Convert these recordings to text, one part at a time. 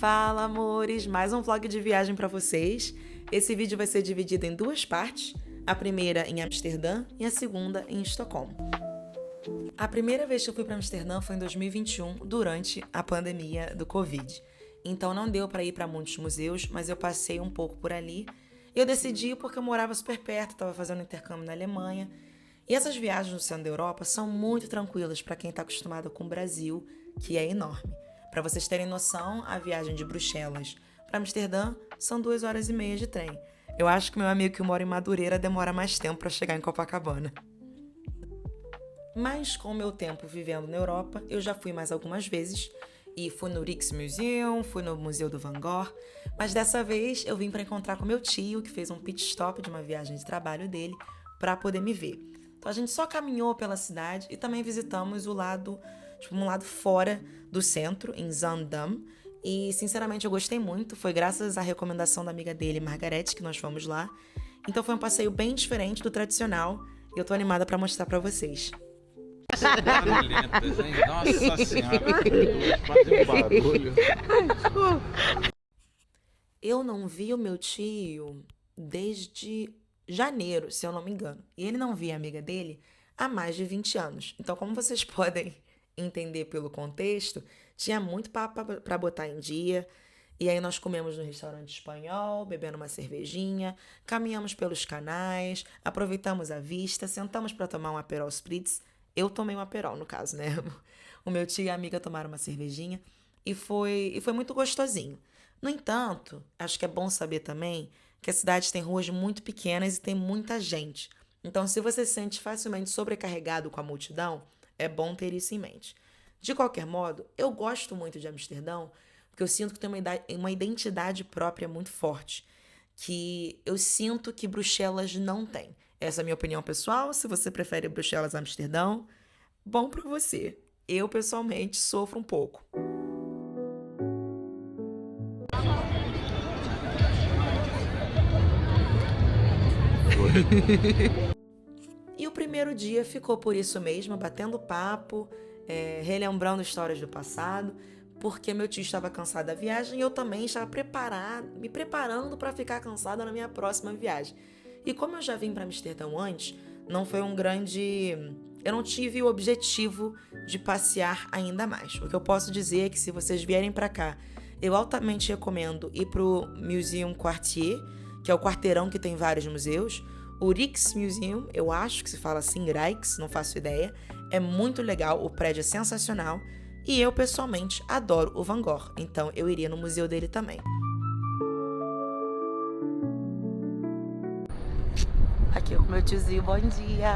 Fala, amores! Mais um vlog de viagem para vocês. Esse vídeo vai ser dividido em duas partes. A primeira em Amsterdã e a segunda em Estocolmo. A primeira vez que eu fui para Amsterdã foi em 2021, durante a pandemia do Covid. Então não deu para ir para muitos museus, mas eu passei um pouco por ali. Eu decidi ir porque eu morava super perto, estava fazendo intercâmbio na Alemanha. E essas viagens no centro da Europa são muito tranquilas para quem está acostumado com o Brasil, que é enorme. Para vocês terem noção, a viagem de Bruxelas para Amsterdã são 2 horas e meia de trem. Eu acho que meu amigo que mora em Madureira demora mais tempo para chegar em Copacabana. Mas com o meu tempo vivendo na Europa, eu já fui mais algumas vezes. E fui no Rijksmuseum, fui no Museu do Van Gogh. Mas dessa vez eu vim para encontrar com meu tio, que fez um pit stop de uma viagem de trabalho dele, para poder me ver. Então a gente só caminhou pela cidade e também visitamos o lado, um lado fora do centro, em Zaandam. E sinceramente eu gostei muito, foi graças à recomendação da amiga dele, Margarete, que nós fomos lá. Então foi um passeio bem diferente do tradicional e eu tô animada para mostrar para vocês. Barulhentas, hein? Nossa senhora, fazem um barulho. Eu não vi o meu tio desde janeiro, se eu não me engano. E ele não via a amiga dele há mais de 20 anos. Então, como vocês podem entender pelo contexto, tinha muito papo para botar em dia. E aí nós comemos no restaurante espanhol, bebendo uma cervejinha, caminhamos pelos canais, aproveitamos a vista, sentamos para tomar um Aperol Spritz. Eu tomei um Aperol, no caso, né? O meu tio e a amiga tomaram uma cervejinha e foi muito gostosinho. No entanto, acho que é bom saber também que a cidade tem ruas muito pequenas e tem muita gente. Então, se você se sente facilmente sobrecarregado com a multidão, é bom ter isso em mente. De qualquer modo, eu gosto muito de Amsterdão porque eu sinto que tem uma identidade própria muito forte, que eu sinto que Bruxelas não tem. Essa é a minha opinião pessoal. Se você prefere Bruxelas a Amsterdão, bom pra você. Eu, pessoalmente, sofro um pouco. E o primeiro dia ficou por isso mesmo, batendo papo, relembrando histórias do passado, porque meu tio estava cansado da viagem e eu também estava me preparando para ficar cansada na minha próxima viagem. E como eu já vim para Amsterdão antes, não foi um grande... Eu não tive o objetivo de passear ainda mais. O que eu posso dizer é que se vocês vierem para cá, eu altamente recomendo ir pro Museum Quartier, que é o quarteirão que tem vários museus. O Rijksmuseum, eu acho que se fala assim, Rijks, não faço ideia. É muito legal, o prédio é sensacional. E eu, pessoalmente, adoro o Van Gogh, então eu iria no museu dele também. Aqui com meu tiozinho, bom dia!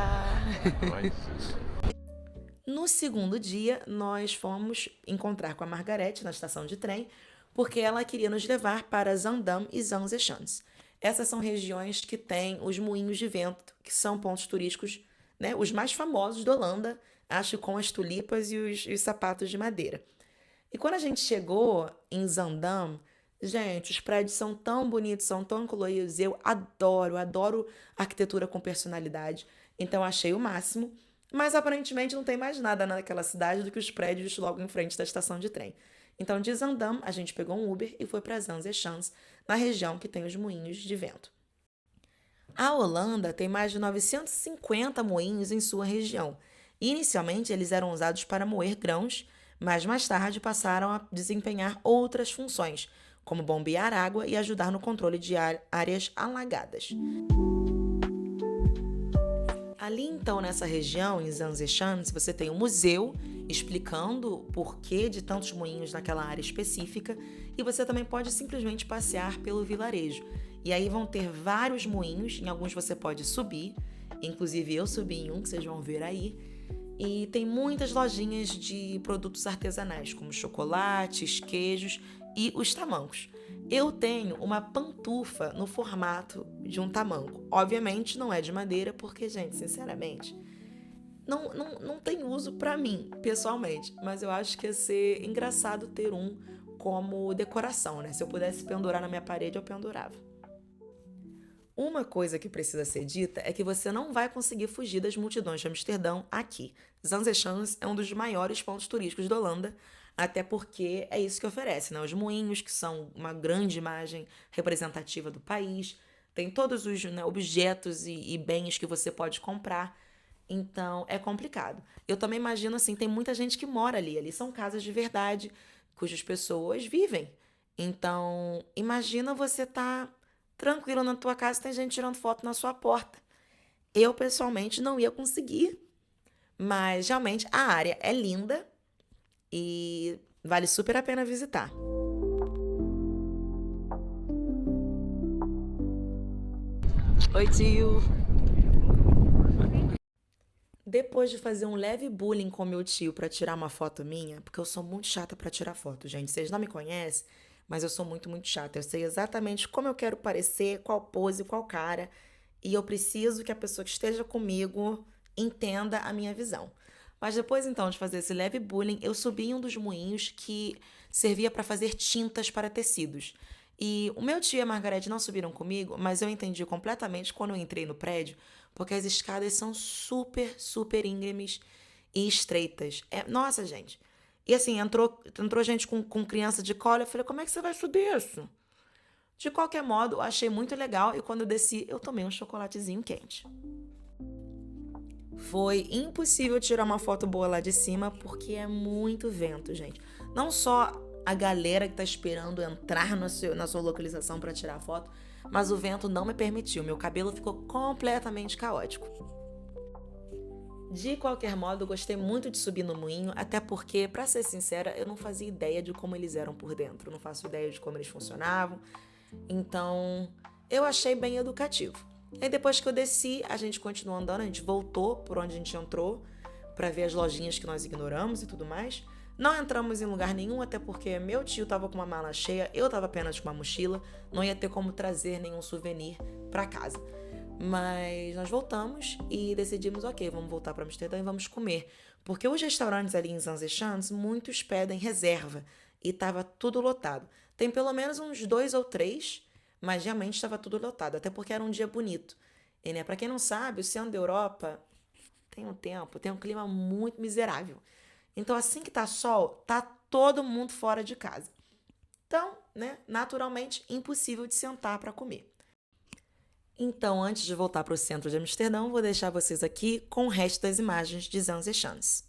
No segundo dia, nós fomos encontrar com a Margarete na estação de trem, porque ela queria nos levar para Zaandam e Zanzechans. Essas são regiões que têm os moinhos de vento, que são pontos turísticos, né, os mais famosos da Holanda, acho com as tulipas e os sapatos de madeira. E quando a gente chegou em Zaandam, gente, os prédios são tão bonitos, são tão coloridos, eu adoro arquitetura com personalidade, então achei o máximo, mas aparentemente não tem mais nada naquela cidade do que os prédios logo em frente da estação de trem. Então, de Zaandam, a gente pegou um Uber e foi para Zanzechans, na região que tem os moinhos de vento. A Holanda tem mais de 950 moinhos em sua região. Inicialmente, eles eram usados para moer grãos, mas mais tarde passaram a desempenhar outras funções, como bombear água e ajudar no controle de áreas alagadas. Ali então, nessa região, em Zanzechans, você tem um museu explicando o porquê de tantos moinhos naquela área específica e você também pode simplesmente passear pelo vilarejo. E aí vão ter vários moinhos, em alguns você pode subir, inclusive eu subi em um que vocês vão ver aí, e tem muitas lojinhas de produtos artesanais, como chocolates, queijos e os tamancos. Eu tenho uma pantufa no formato de um tamanco. Obviamente não é de madeira, porque, gente, sinceramente, não tem uso pra mim, pessoalmente. Mas eu acho que ia ser engraçado ter um como decoração, né? Se eu pudesse pendurar na minha parede, eu pendurava. Uma coisa que precisa ser dita é que você não vai conseguir fugir das multidões de Amsterdão aqui. Zanzechans é um dos maiores pontos turísticos da Holanda, Até porque é isso que oferece, né? Os moinhos, que são uma grande imagem representativa do país, tem todos os, né, objetos e bens que você pode comprar. Então é complicado. Eu também imagino assim, tem muita gente que mora ali. Ali são casas de verdade, cujas pessoas vivem. Então, imagina você tá tranquilo na tua casa e tem gente tirando foto na sua porta. Eu, pessoalmente, não ia conseguir, mas realmente a área é linda e vale super a pena visitar. Oi, tio. Depois de fazer um leve bullying com meu tio pra tirar uma foto minha, porque eu sou muito chata pra tirar foto, gente. Vocês não me conhecem, mas eu sou muito, muito chata. Eu sei exatamente como eu quero parecer, qual pose, qual cara, e eu preciso que a pessoa que esteja comigo entenda a minha visão. Mas depois então de fazer esse leve bullying, eu subi em um dos moinhos que servia para fazer tintas para tecidos. E o meu tio e a Margarete não subiram comigo, mas eu entendi completamente quando eu entrei no prédio, porque as escadas são super, super íngremes e estreitas. Nossa, gente. E assim, entrou gente com criança de colo. Eu falei, como é que você vai subir isso? De qualquer modo, eu achei muito legal e quando eu desci, eu tomei um chocolatezinho quente. Foi impossível tirar uma foto boa lá de cima porque é muito vento, gente. Não só a galera que tá esperando entrar na sua localização para tirar a foto, mas o vento não me permitiu. Meu cabelo ficou completamente caótico. De qualquer modo, eu gostei muito de subir no moinho, até porque, pra ser sincera, eu não fazia ideia de como eles eram por dentro. Eu não faço ideia de como eles funcionavam. Então, eu achei bem educativo. Aí depois que eu desci, a gente continuou andando, a gente voltou por onde a gente entrou pra ver as lojinhas que nós ignoramos e tudo mais. Não entramos em lugar nenhum, até porque meu tio tava com uma mala cheia, eu tava apenas com uma mochila, não ia ter como trazer nenhum souvenir pra casa. Mas nós voltamos e decidimos, ok, vamos voltar para Amsterdã e vamos comer. Porque os restaurantes ali em Zanzechans, muitos pedem reserva e estava tudo lotado. Tem pelo menos uns 2 ou 3, mas realmente estava tudo lotado, até porque era um dia bonito. E, né, para quem não sabe, o centro da Europa tem um clima muito miserável. Então, assim que tá sol, tá todo mundo fora de casa. Então, né, naturalmente, impossível de sentar para comer. Então, antes de voltar para o centro de Amsterdã, vou deixar vocês aqui com o resto das imagens de Zanzechans.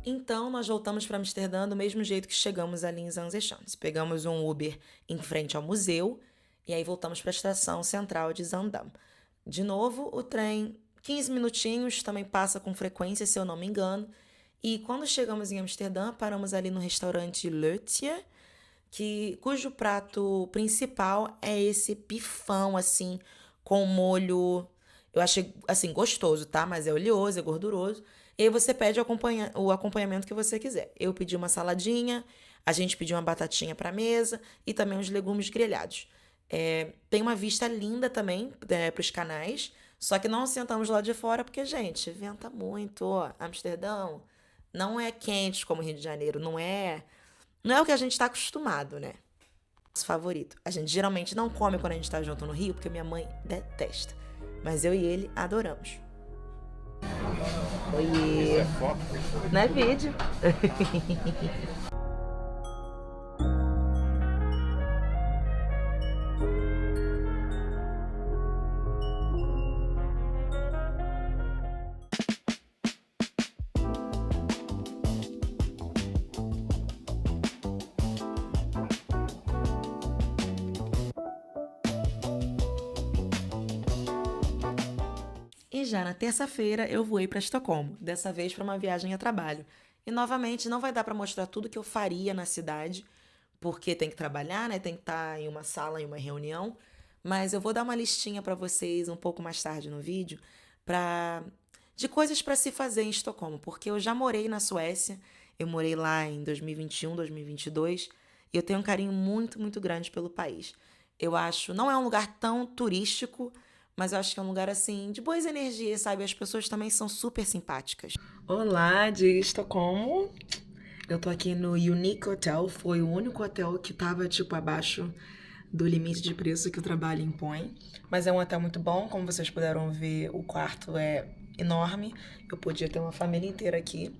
Então, nós voltamos para Amsterdã do mesmo jeito que chegamos ali em Zanzechans. Pegamos um Uber em frente ao museu e aí voltamos para a estação central de Zaandam. De novo, o trem, 15 minutinhos, também passa com frequência, se eu não me engano. E quando chegamos em Amsterdã, paramos ali no restaurante Lutje, cujo prato principal é esse bifão, assim, com molho. Eu achei, assim, gostoso, tá? Mas é oleoso, é gorduroso. E aí você pede o acompanhamento que você quiser. Eu pedi uma saladinha, a gente pediu uma batatinha pra mesa e também uns legumes grelhados. Tem uma vista linda também para os canais, só que não sentamos lá de fora porque, gente, venta muito. Ó, Amsterdão não é quente como Rio de Janeiro, não é o que a gente está acostumado, né? Nosso favorito. A gente geralmente não come quando a gente tá junto no Rio, porque minha mãe detesta. Mas eu e ele adoramos. Isso Oi, é foto? não é vídeo. E, já na terça-feira eu voei para Estocolmo, dessa vez para uma viagem a trabalho. E novamente não vai dar para mostrar tudo que eu faria na cidade, porque tem que trabalhar, né? Tem que estar em uma sala, em uma reunião. Mas eu vou dar uma listinha para vocês um pouco mais tarde no vídeo, para de coisas para se fazer em Estocolmo, porque eu já morei na Suécia, eu morei lá em 2021, 2022, e eu tenho um carinho muito, muito grande pelo país. Eu acho, não é um lugar tão turístico, mas eu acho que é um lugar assim de boas energias, sabe? As pessoas também são super simpáticas. Olá, de Estocolmo. Eu tô aqui no Unique Hotel, foi o único hotel que tava, tipo, abaixo do limite de preço que o trabalho impõe. Mas é um hotel muito bom, como vocês puderam ver, o quarto é enorme. Eu podia ter uma família inteira aqui.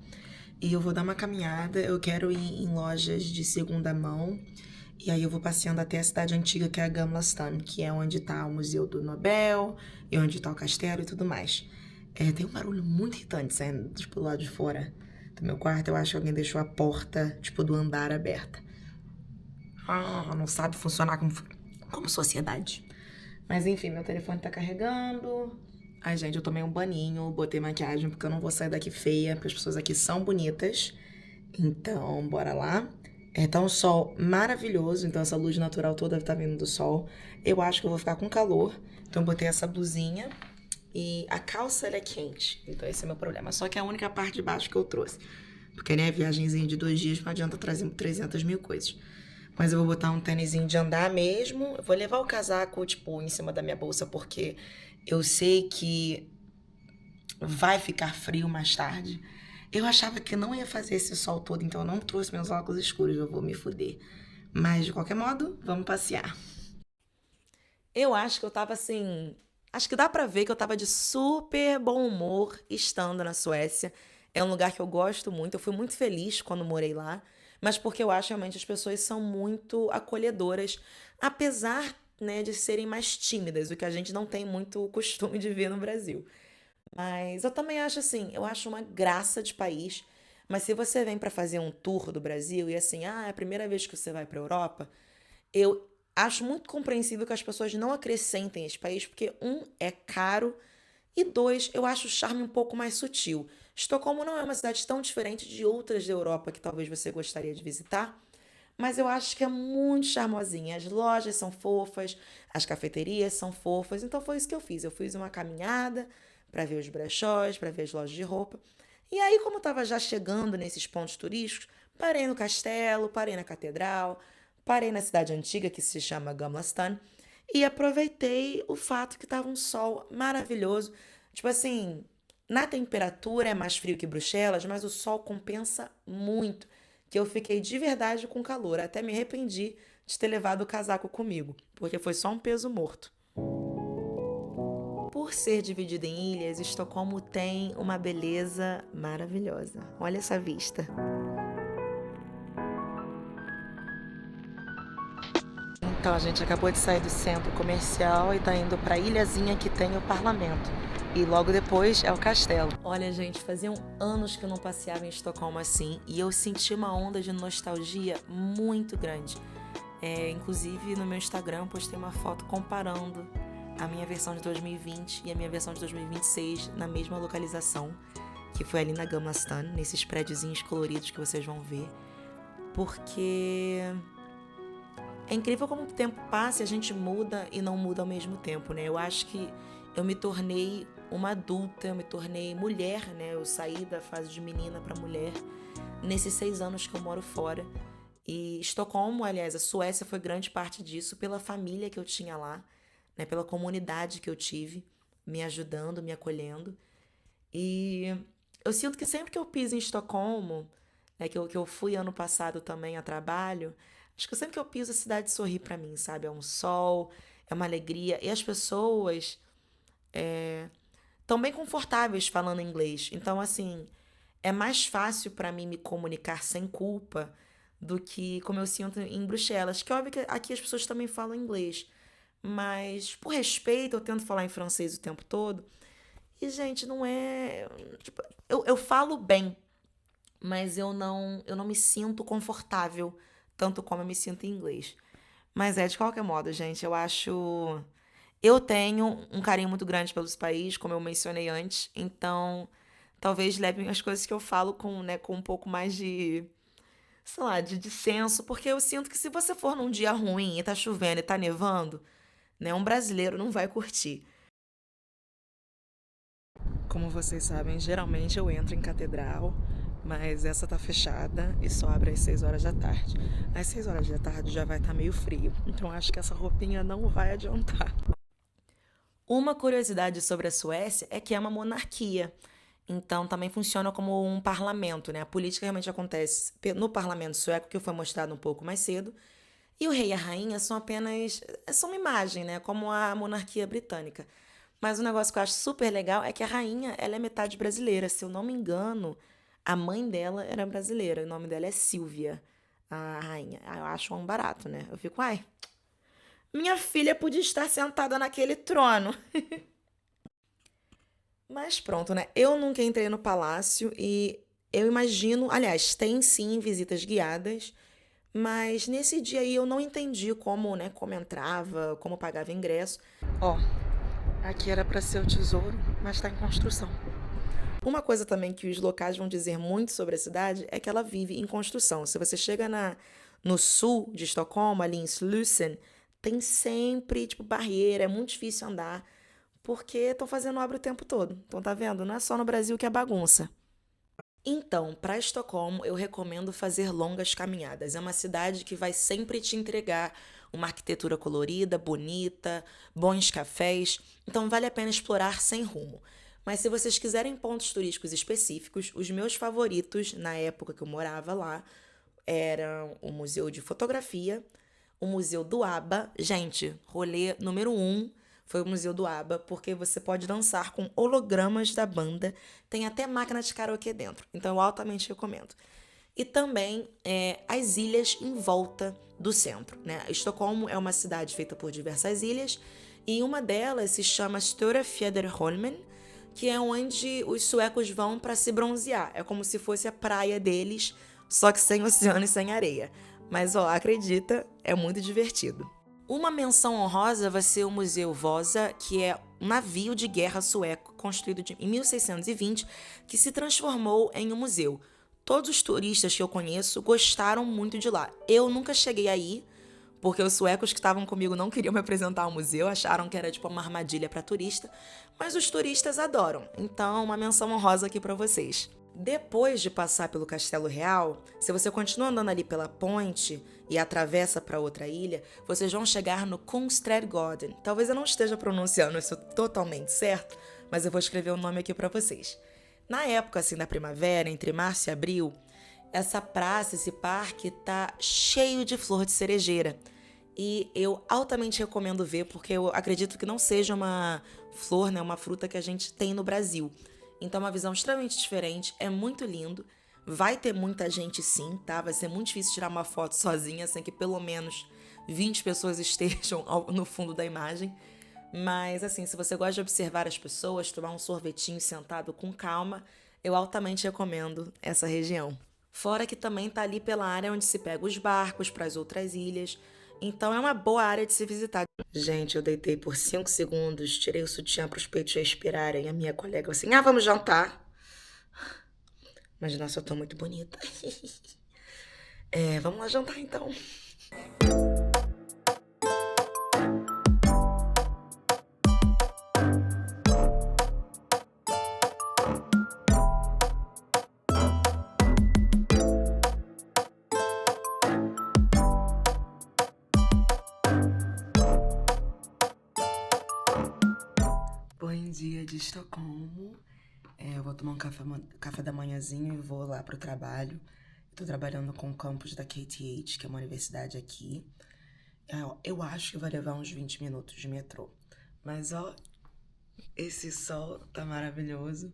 E eu vou dar uma caminhada, eu quero ir em lojas de segunda mão. E aí eu vou passeando até a cidade antiga, que é a Gamla Stan, que é onde tá o Museu do Nobel, e onde tá o castelo e tudo mais. Tem um barulho muito irritante saindo, tipo, do lado de fora do meu quarto. Eu acho que alguém deixou a porta, tipo, do andar aberta. Não sabe funcionar como sociedade. Mas enfim, meu telefone tá carregando. Ai, gente, eu tomei um baninho, botei maquiagem, porque eu não vou sair daqui feia, porque as pessoas aqui são bonitas. Então, bora lá. Tá um sol maravilhoso, então essa luz natural toda tá vindo do sol. Eu acho que eu vou ficar com calor, então eu botei essa blusinha. E a calça, ela é quente, então esse é o meu problema. Só que é a única parte de baixo que eu trouxe. Porque, né, viagemzinha de 2 dias não adianta trazer 300 mil coisas. Mas eu vou botar um tênisinho de andar mesmo. Eu vou levar o casaco, tipo, em cima da minha bolsa, porque eu sei que vai ficar frio mais tarde. Eu achava que não ia fazer esse sol todo, então eu não trouxe meus óculos escuros, eu vou me fuder. Mas, de qualquer modo, vamos passear. Eu acho que eu tava assim. Acho que dá pra ver que eu tava de super bom humor estando na Suécia. É um lugar que eu gosto muito. Eu fui muito feliz quando morei lá, mas porque eu acho realmente as pessoas são muito acolhedoras, apesar, né, de serem mais tímidas, o que a gente não tem muito costume de ver no Brasil. Mas eu também acho assim, eu acho uma graça de país. Mas se você vem pra fazer um tour do Brasil e assim, é a primeira vez que você vai pra Europa, eu acho muito compreensível que as pessoas não acrescentem esse país, porque, um, é caro, e dois, eu acho o charme um pouco mais sutil. Estocolmo não é uma cidade tão diferente de outras da Europa que talvez você gostaria de visitar, mas eu acho que é muito charmosinha. As lojas são fofas, as cafeterias são fofas, então foi isso que eu fiz. Eu fiz uma caminhada para ver os brechós, para ver as lojas de roupa. E aí, como eu estava já chegando nesses pontos turísticos, parei no castelo, parei na catedral, parei na cidade antiga que se chama Gamla Stan e aproveitei o fato que estava um sol maravilhoso. Tipo assim, na temperatura é mais frio que Bruxelas, mas o sol compensa muito, que eu fiquei de verdade com calor. Até me arrependi de ter levado o casaco comigo, porque foi só um peso morto. Por ser dividida em ilhas, Estocolmo tem uma beleza maravilhosa. Olha essa vista. Então, a gente acabou de sair do centro comercial e tá indo pra ilhazinha que tem o parlamento. E logo depois é o castelo. Olha, gente, faziam anos que eu não passeava em Estocolmo assim e eu senti uma onda de nostalgia muito grande. Inclusive, no meu Instagram, eu postei uma foto comparando a minha versão de 2020 e a minha versão de 2026 na mesma localização, que foi ali na Gamla Stan, nesses prédiozinhos coloridos que vocês vão ver. Porque é incrível como o tempo passa e a gente muda e não muda ao mesmo tempo, né? Eu acho que eu me tornei uma adulta, eu me tornei mulher, né? Eu saí da fase de menina para mulher nesses 6 anos que eu moro fora. E Estocolmo, aliás, a Suécia foi grande parte disso pela família que eu tinha lá, né? Pela comunidade que eu tive, me ajudando, me acolhendo. E eu sinto que sempre que eu piso em Estocolmo, né, que eu fui ano passado também a trabalho, acho que sempre que eu piso a cidade sorri pra mim, sabe? É um sol, é uma alegria. E as pessoas estão bem confortáveis falando inglês. Então, assim, é mais fácil pra mim me comunicar sem culpa do que como eu sinto em Bruxelas. Que é óbvio que aqui as pessoas também falam inglês. Mas, por respeito, eu tento falar em francês o tempo todo. E, gente, não é. Tipo, eu falo bem, mas eu não me sinto confortável tanto como eu me sinto em inglês. Mas de qualquer modo, gente, eu acho Eu tenho um carinho muito grande pelos países, como eu mencionei antes, então talvez levem as coisas que eu falo com, né, com um pouco mais de, sei lá, de senso, porque eu sinto que se você for num dia ruim e tá chovendo e tá nevando, né, um brasileiro não vai curtir. Como vocês sabem, geralmente eu entro em catedral, mas essa tá fechada e só abre às 6 horas da tarde. Às 6 horas da tarde já vai estar meio frio, então acho que essa roupinha não vai adiantar. Uma curiosidade sobre a Suécia é que é uma monarquia. Então também funciona como um parlamento, né? A política realmente acontece no parlamento sueco, que foi mostrado um pouco mais cedo. E o rei e a rainha são apenas. São uma imagem, né? Como a monarquia britânica. Mas um negócio que eu acho super legal é que a rainha, ela é metade brasileira. Se eu não me engano, a mãe dela era brasileira. O nome dela é Silvia, a rainha. Eu acho um barato, né? Eu fico, ai, minha filha podia estar sentada naquele trono. Mas pronto, né? Eu nunca entrei no palácio e eu imagino, aliás, tem sim visitas guiadas, mas nesse dia aí eu não entendi como, né, como entrava, como pagava ingresso. Ó, aqui era para ser o tesouro, mas está em construção. Uma coisa também que os locais vão dizer muito sobre a cidade é que ela vive em construção. Se você chega no sul de Estocolmo, ali em Slussen, tem sempre, tipo, barreira, é muito difícil andar, porque estão fazendo obra o tempo todo. Então, tá vendo? Não é só no Brasil que é bagunça. Então, para Estocolmo, eu recomendo fazer longas caminhadas. É uma cidade que vai sempre te entregar uma arquitetura colorida, bonita, bons cafés. Então, vale a pena explorar sem rumo. Mas se vocês quiserem pontos turísticos específicos, os meus favoritos na época que eu morava lá eram o Museu de Fotografia, o Museu do ABBA. Gente, rolê número um foi o Museu do ABBA, porque você pode dançar com hologramas da banda, tem até máquina de karaokê dentro, então eu altamente recomendo. E também as ilhas em volta do centro, né? Estocolmo é uma cidade feita por diversas ilhas, e uma delas se chama Stora Fjäderholmen, que é onde os suecos vão para se bronzear. É como se fosse a praia deles, só que sem oceano e sem areia. Mas, ó, acredita, é muito divertido. Uma menção honrosa vai ser o Museu Vasa, que é um navio de guerra sueco construído em 1620, que se transformou em um museu. Todos os turistas que eu conheço gostaram muito de lá. Eu nunca cheguei aí, porque os suecos que estavam comigo não queriam me apresentar ao museu, acharam que era tipo uma armadilha para turista, mas os turistas adoram. Então, uma menção honrosa aqui para vocês. Depois de passar pelo Castelo Real, se você continua andando ali pela ponte e atravessa para outra ilha, vocês vão chegar no Kungsträdgården. Talvez eu não esteja pronunciando isso totalmente certo, mas eu vou escrever o nome aqui para vocês. Na época assim da primavera, entre março e abril, essa praça, esse parque tá cheio de flor de cerejeira. E eu altamente recomendo ver, porque eu acredito que não seja uma flor, né, uma fruta que a gente tem no Brasil. Então é uma visão extremamente diferente, é muito lindo. Vai ter muita gente sim, tá? Vai ser muito difícil tirar uma foto sozinha, sem que pelo menos 20 pessoas estejam no fundo da imagem. Mas assim, se você gosta de observar as pessoas, tomar um sorvetinho sentado com calma, eu altamente recomendo essa região. Fora que também tá ali pela área onde se pega os barcos para as outras ilhas. Então é uma boa área de se visitar. Gente, eu deitei por 5 segundos, tirei o sutiã para os peitos respirarem. A minha colega assim, vamos jantar. Mas nossa, eu tô muito bonita. Vamos lá jantar então. Bom dia de Estocolmo. Eu vou tomar um café da manhãzinho e vou lá pro trabalho. Tô trabalhando com o campus da KTH, que é uma universidade aqui. Eu acho que vai levar uns 20 minutos de metrô. Mas, ó, esse sol tá maravilhoso.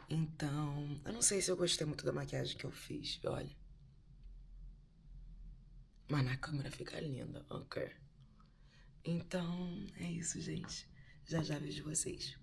Então, eu não sei se eu gostei muito da maquiagem que eu fiz, olha. Mas na câmera fica linda, ok? Então, é isso, gente. Já já vejo vocês.